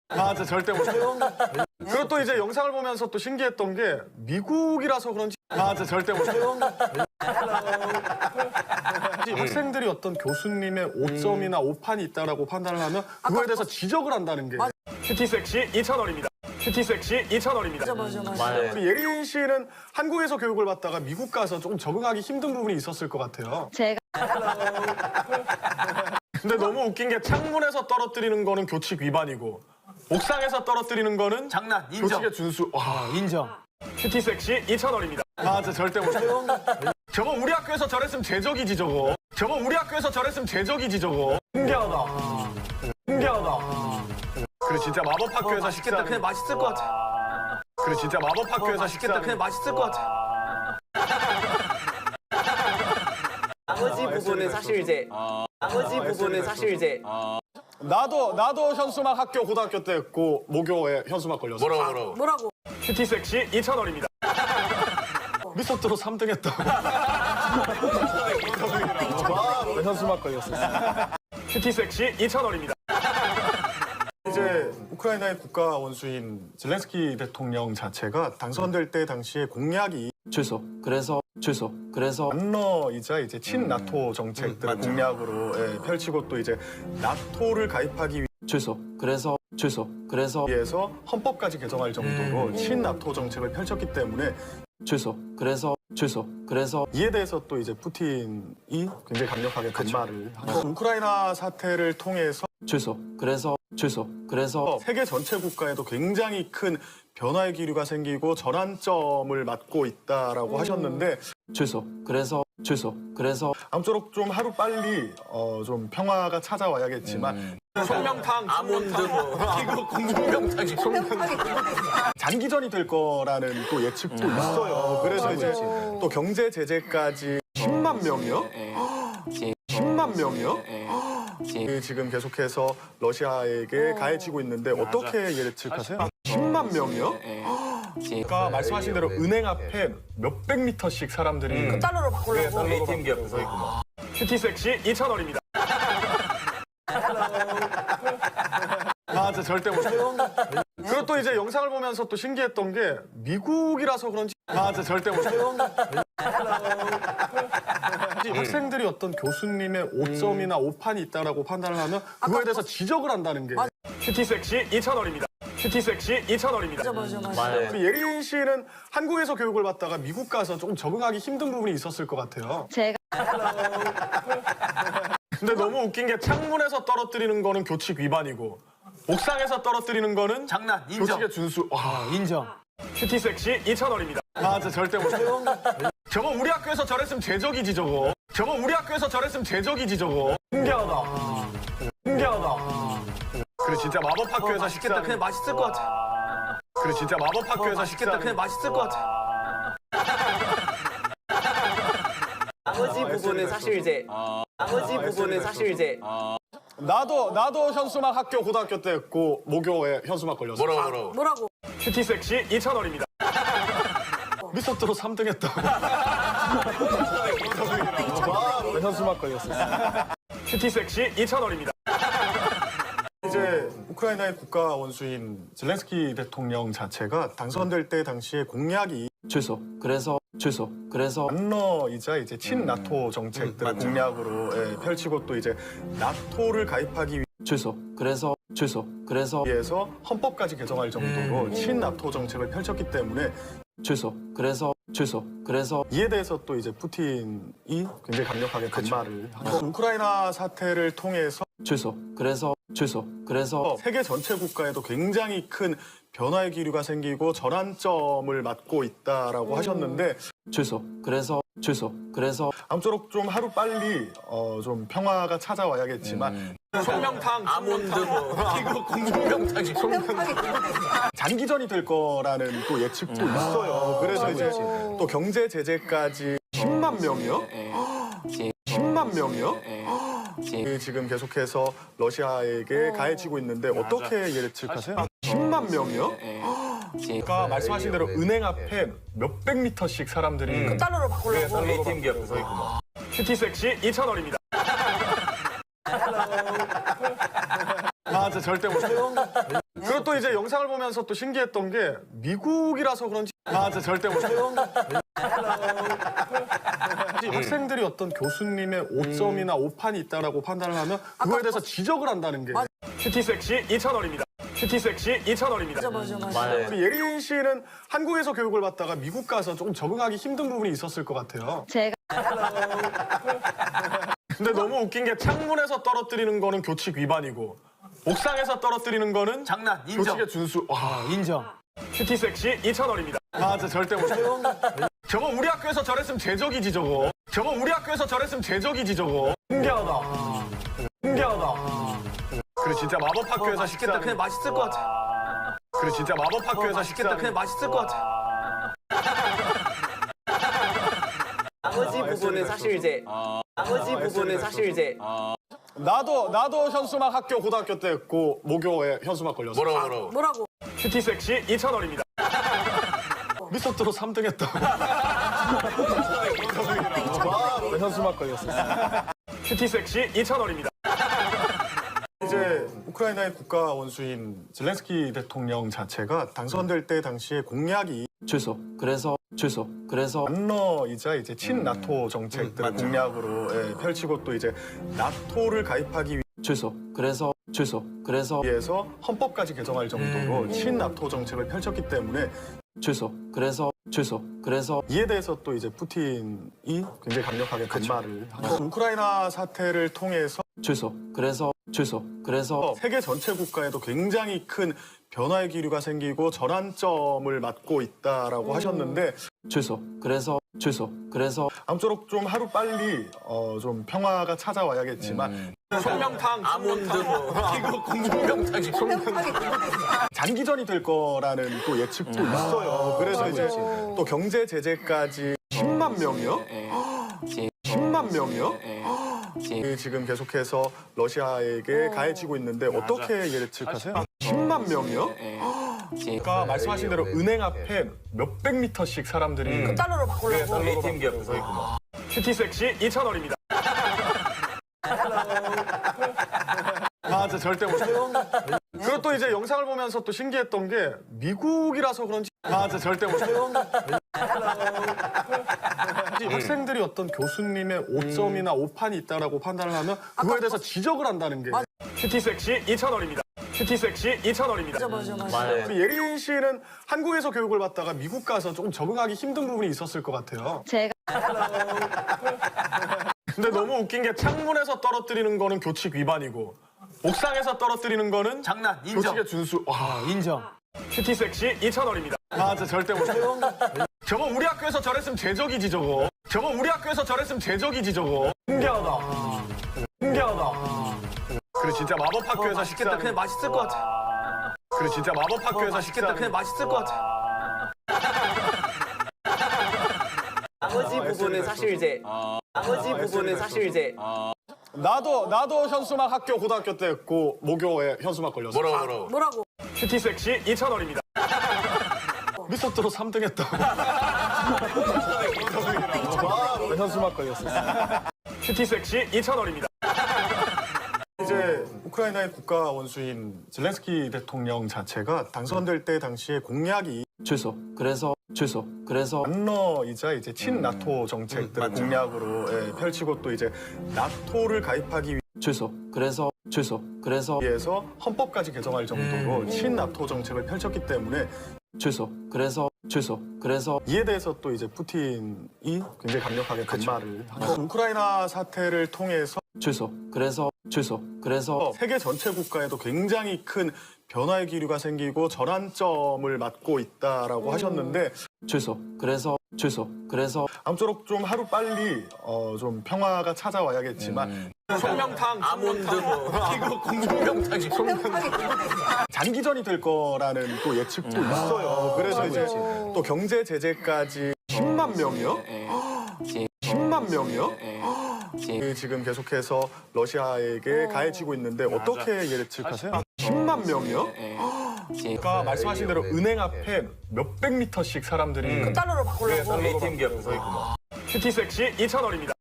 아, 저 절대 못해요. 그리고 또 이제 영상을 보면서 또 신기했던 게 미국이라서 그런지 저 절대 못해요. 학생들이 어떤 교수님의 오점이나 오판이 있다라고 판단을 하면 그거에 대해서 지적을 한다는 게 큐티 섹시 2,000원입니다. 큐티 섹시 2,000원입니다. 맞아. 우리 예린 씨는 한국에서 교육을 받다가 미국 가서 조금 적응하기 힘든 부분이 있었을 것 같아요. 제가 근데 너무 웃긴 게 창문에서 떨어뜨리는 거는 교칙 위반이고 옥상에서 떨어뜨리는 거는 장난, 인정. 교칙의 준수. 와, 인정. 큐티 섹시 2,000원입니다. 저 절대 못해요. 저거 우리 학교에서 저랬으면 제적이지 저거. 저거 우리 학교에서 저랬으면 제적이지 저거. 신기하다. 신기하다. 그래 진짜 마법 학교에서 맛있겠다. 식사하는. 그냥 맛있을 것 같아. 그래 진짜 마법 학교에서 맛있겠다. 식사하는. 그냥 맛있을 것 같아. 나머지 부분은 사실 이제 나도 현수막 학교 고등학교 때 그 모교에 현수막 걸렸어. 뭐라고? 큐티 섹시 2,000원입니다. 미스터트로 3등 했다. 현수막 걸렸어. 큐티 섹시 2,000원입니다. 이제 우크라이나의 국가 원수인 젤렌스키 대통령 자체가 당선될 때 당시에 공약이 그래서 단러이자 이제 친나토 정책들을 공약으로 펼치고 또 이제 나토를 가입하기 위해서 헌법까지 개정할 정도로 친나토 정책을 펼쳤기 때문에 이에 대해서 또 이제 푸틴이 굉장히 강력하게 반발을 하고 우크라이나 사태를 통해서 세계 전체 국가에도 굉장히 큰 변화의 기류가 생기고 전환점을 맞고 있다라고 하셨는데 아무쪼록 좀 하루 빨리 좀 평화가 찾아와야겠지만 송명탕, 아몬드 이거 공중병탁이 장기전이 될 거라는 또 예측도 있어요. 그래서 이제 또 경제 제재까지 10만 명이요? 10만 명이요? 지금 계속해서 러시아에게 가해지고 있는데 어떻게 예측하세요? 10만 명이요? 아까 말씀하신 대로 은행 앞에 몇백 미터씩 사람들이 달러로 바꾸려고. ATM 기업 서 있고 뭐. 큐티 섹시 2,000원입니다. 저 절대 못해요. 그리고 또 이제 영상을 보면서 또 신기했던 게 미국이라서 그런지 저 절대 못해요. 학생들이 어떤 교수님의 오점이나 오판이 있다라고 판단을 하면 그거에 대해서 지적을 한다는 게 큐티 섹시 2,000원입니다. 큐티 섹시 2,000원입니다. 맞아. 우리 예린 씨는 한국에서 교육을 받다가 미국 가서 조금 적응하기 힘든 부분이 있었을 것 같아요. 제가 근데 너무 웃긴 게 창문에서 떨어뜨리는 거는 교칙 위반이고 옥상에서 떨어뜨리는 거는 장난, 인정. 교칙의 준수. 와, 인정. 큐티 섹시 2,000원입니다. 저 절대 못해요. 저거 우리 학교에서 저랬으면 제적이지 저거. 저거 우리 학교에서 저랬으면 제적이지 저거. 신기하다. 신기하다. 그래 진짜 마법 학교에서 맛있겠다. 식사하는. 그냥 맛있을 것 같아. 그래 진짜 마법 학교에서 맛있겠다. 식사하는. 그냥 맛있을 것 같아. 나머지 부분은 사실 이제 나도 현수막 학교 고등학교 때 그 모교에 현수막 걸렸어. 뭐라고? 큐티 섹시 2,000원입니다. 미스터트로 3등 했다. 현수막 걸렸어. 큐티 sek시 2,000원입니다. 이제 우크라이나의 국가 원수인 젤렌스키 대통령 자체가 당선될 때 당시에 공약이 단러이자 이제 친나토 정책들을 공약으로 펼치고 또 이제 나토를 가입하기 위해서 헌법까지 개정할 정도로 친나토 정책을 펼쳤기 때문에 이에 대해서 또 이제 푸틴이 굉장히 강력하게 반발을 하고 우크라이나 사태를 통해서 세계 전체 국가에도 굉장히 큰 변화의 기류가 생기고 전환점을 맞고 있다라고 하셨는데 아무쪼록 좀 하루 빨리 좀 평화가 찾아와야겠지만 송명탕, 아몬드 이거 공중병탁이 장기전이 될 거라는 또 예측도 있어요. 그래서 이제 또 경제 제재까지 10만 명이요? 10만 명이요? 지금 계속해서 러시아에게 가해지고 있는데 어떻게 예측하세요? 10만 명이요? 아까 말씀하신 대로 은행 앞에 몇백 미터씩 사람들이 달러로 바꾸려고. ATM 기업 서 있고 뭐. 큐티 섹시 2,000원입니다. 저 절대 못 해요. 그리고 또 이제 영상을 보면서 또 신기했던 게 미국이라서 그런지 저 절대 못 해요. 학생들이 어떤 교수님의 오점이나 오판이 있다라고 판단을 하면 그거에 대해서 지적을 한다는 게 큐티 섹시 2,000원입니다. 큐티 섹시 2,000원입니다. 맞아. 우리 예린 씨는 한국에서 교육을 받다가 미국 가서 조금 적응하기 힘든 부분이 있었을 것 같아요. 제가 근데 너무 웃긴 게 창문에서 떨어뜨리는 거는 교칙 위반이고 옥상에서 떨어뜨리는 거는 장난 인정. 교칙의 준수. 와, 인정. 큐티 섹시 2,000원입니다. 저 절대 못 해요. 저거 우리 학교에서 저랬으면 제적이지 저거. 저거 우리 학교에서 저랬으면 제적이지 저거. 신기하다. 신기하다. 그래 진짜 마법 학교에서 맛있겠다. 식사. 그냥 맛있을 것 같아. 그래 진짜 마법 학교에서 맛있겠다. 식사. 그냥 맛있을 것 같아. 나머지 부분은 사실 이제 나도 현수막 학교 고등학교 때 했고 모교에 현수막 걸렸어. 뭐라고? 큐티 섹시 2,000원입니다. 미스터트롯 3등 했다. 현수막 걸렸어. 큐티 섹시 2,000원입니다. 이제 우크라이나의 국가 원수인 젤렌스키 대통령 자체가 당선될 때 당시에 공약이 그래서 단러이자 이제 친나토 정책들을 공약으로 펼치고 또 이제 나토를 가입하기 그래서 위해서 헌법까지 개정할 정도로 친나토 정책을 펼쳤기 때문에 그래서 이에 대해서 또 이제 푸틴이 굉장히 강력하게 반발을 하고 우크라이나 사태를 통해서 그래서 세계 전체 국가에도 굉장히 큰 변화의 기류가 생기고 전환점을 맞고 있다라고 하셨는데 그래서 아무쪼록 좀 하루 빨리 좀 평화가 찾아와야겠지만 송명탕, 아몬드, 이거 공중명탕이. 장기전이 될 거라는 또 예측도 있어요. 그래서 이제 또 경제 제재까지 10만 명이요? 10만 명이요? 지금 계속해서 러시아에게 가해지고 있는데 어떻게 예측하세요? 10만 명이요? 아까 말씀하신 대로 은행 앞에 몇백 미터씩 사람들이 달러로 바꾸려고. ATM 기업 서 있고 뭐. 큐티 섹시 2,000원입니다. 저 절대 못 해요. 그리고 또 이제 영상을 보면서 또 신기했던 게 미국이라서 그런지 저 절대 못 해요. 학생들이 어떤 교수님의 오점이나 오판이 있다라고 판단을 하면 그거에 대해서 지적을 한다는 게 큐티 섹시 2,000원입니다. 큐티 섹시 2,000원입니다. 맞아. 우리 예린 씨는 한국에서 교육을 받다가 미국 가서 조금 적응하기 힘든 부분이 있었을 것 같아요. 제가 근데 너무 웃긴 게 창문에서 떨어뜨리는 거는 교칙 위반이고 옥상에서 떨어뜨리는 거는 장난 인정. 교칙의 준수. 와, 인정. 큐티 섹시 2,000원입니다. 저 절대 못 해요. 저거 우리 학교에서 저랬으면 제적이지 저거. 저거 우리 학교에서 저랬으면 제적이지 저거. 신기하다. 신기하다. 그래 진짜 마법 학교에서 맛있겠다. 식사. 그냥 맛있을 것 같아. 그래 진짜 마법 학교에서 맛있겠다. 식사. 그냥 맛있을 것 같아. 나머지 부분은 사실 이제 나도 현수막 학교 고등학교 때 했고 모교에 현수막 걸렸어. 뭐라고? 큐티 섹시 2,000원입니다. 미스터트롯 3등 했다. 현수막 걸렸어. 큐티 섹시 2,000원입니다. 이제 우크라이나의 국가 원수인 젤렌스키 대통령 자체가 당선될 때 당시에 공약이 그래서 단러이자 이제 친나토 정책들을 공약으로 펼치고 또 이제 나토를 가입하기 그래서 위해서 헌법까지 개정할 정도로 친나토 정책을 펼쳤기 때문에 그래서 이에 대해서 또 이제 푸틴이 굉장히 강력하게 반발을 하고 우크라이나 사태를 통해서 그래서 세계 전체 국가에도 굉장히 큰 변화의 기류가 생기고 전환점을 맞고 있다라고 하셨는데 그래서 아무쪼록 좀 하루 빨리 좀 평화가 찾아와야겠지만 송명탕, 아몬드, 이거 공중명탕이. 장기전이 될 거라는 또 예측도 있어요. 그래서 이제 또 경제 제재까지 10만 명이요? 10만 명이요? 지금 계속해서 러시아에게 가해지고 있는데 어떻게 예측하세요? 10만 명이요? 아까 말씀하신 대로 은행 앞에 몇백 미터씩 사람들이 달러로 바꾸려고. ATM 기업 서 있고 뭐. 큐티 섹시 2,000원입니다.